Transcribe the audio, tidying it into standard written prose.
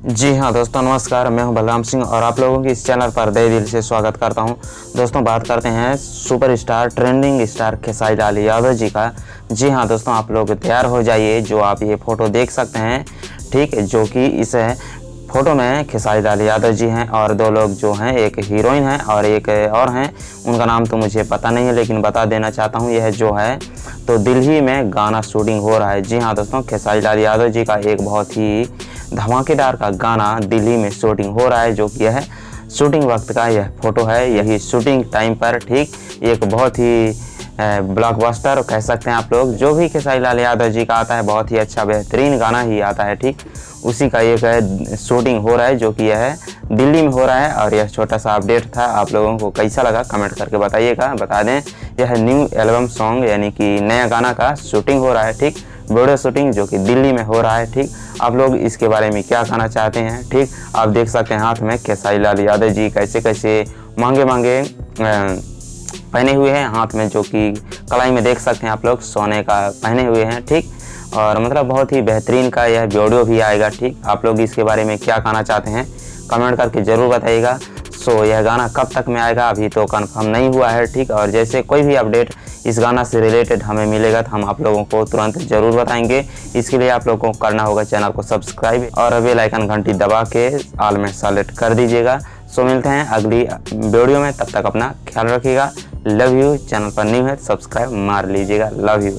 जी हाँ दोस्तों, नमस्कार। मैं हूं बलराम सिंह और आप लोगों की इस चैनल पर तहे दिल से स्वागत करता हूं। दोस्तों, बात करते हैं superstar trending star Khesari Lal Yadav ji का। जी हाँ दोस्तों, आप लोग तैयार हो जाइए। जो आप ये फ़ोटो देख सकते हैं, ठीक, जो कि इस फ़ोटो में खेसारी लाल यादव जी हैं और दो लोग जो हैं, एक हीरोइन है और एक और हैं। उनका नाम तो मुझे पता नहीं है, लेकिन बता देना चाहता हूँ, यह जो है तो दिल्ली में गाना शूटिंग हो रहा है। जी हाँ दोस्तों, खेसारी लाल यादव जी का एक बहुत ही धमाकेदार का गाना दिल्ली में शूटिंग हो रहा है, जो कि यह शूटिंग वक्त का यह फ़ोटो है। यही शूटिंग टाइम पर ठीक एक बहुत ही ब्लॉकबस्टर कह सकते हैं आप लोग। जो भी खेसारी लाल यादव जी का आता है, बहुत ही अच्छा बेहतरीन गाना ही आता है, ठीक उसी का एक शूटिंग हो रहा है, जो कि यह दिल्ली में हो रहा है। और यह छोटा सा अपडेट था, आप लोगों को कैसा लगा कमेंट करके बताइएगा। बता दें, यह न्यू एल्बम सॉन्ग यानी कि नया गाना का शूटिंग हो रहा है, ठीक वीडियो शूटिंग, जो कि दिल्ली में हो रहा है। ठीक, आप लोग इसके बारे में क्या कहना चाहते हैं? ठीक, आप देख सकते हैं हाथ में खेसारी लाल यादव जी कैसे कैसे महंगे पहने हुए हैं, हाथ में जो कि कलाई में देख सकते हैं आप लोग सोने का पहने हुए हैं। ठीक, और मतलब बहुत ही बेहतरीन का यह वीडियो भी आएगा। ठीक, आप लोग इसके बारे में क्या कहना चाहते हैं कमेंट करके ज़रूर बताइएगा। सो यह गाना कब तक में आएगा अभी तो कंफर्म नहीं हुआ है। ठीक, और जैसे कोई भी अपडेट इस गाना से रिलेटेड हमें मिलेगा तो हम आप लोगों को तुरंत ज़रूर बताएंगे। इसके लिए आप लोगों को करना होगा चैनल को सब्सक्राइब और बेल आइकन घंटी दबा के ऑल में सेलेक्ट कर दीजिएगा। सो मिलते हैं अगली वीडियो में, तब तक अपना ख्याल रखिएगा। Love you. चैनल पर न्यू है सब्सक्राइब मार लीजिएगा। Love you.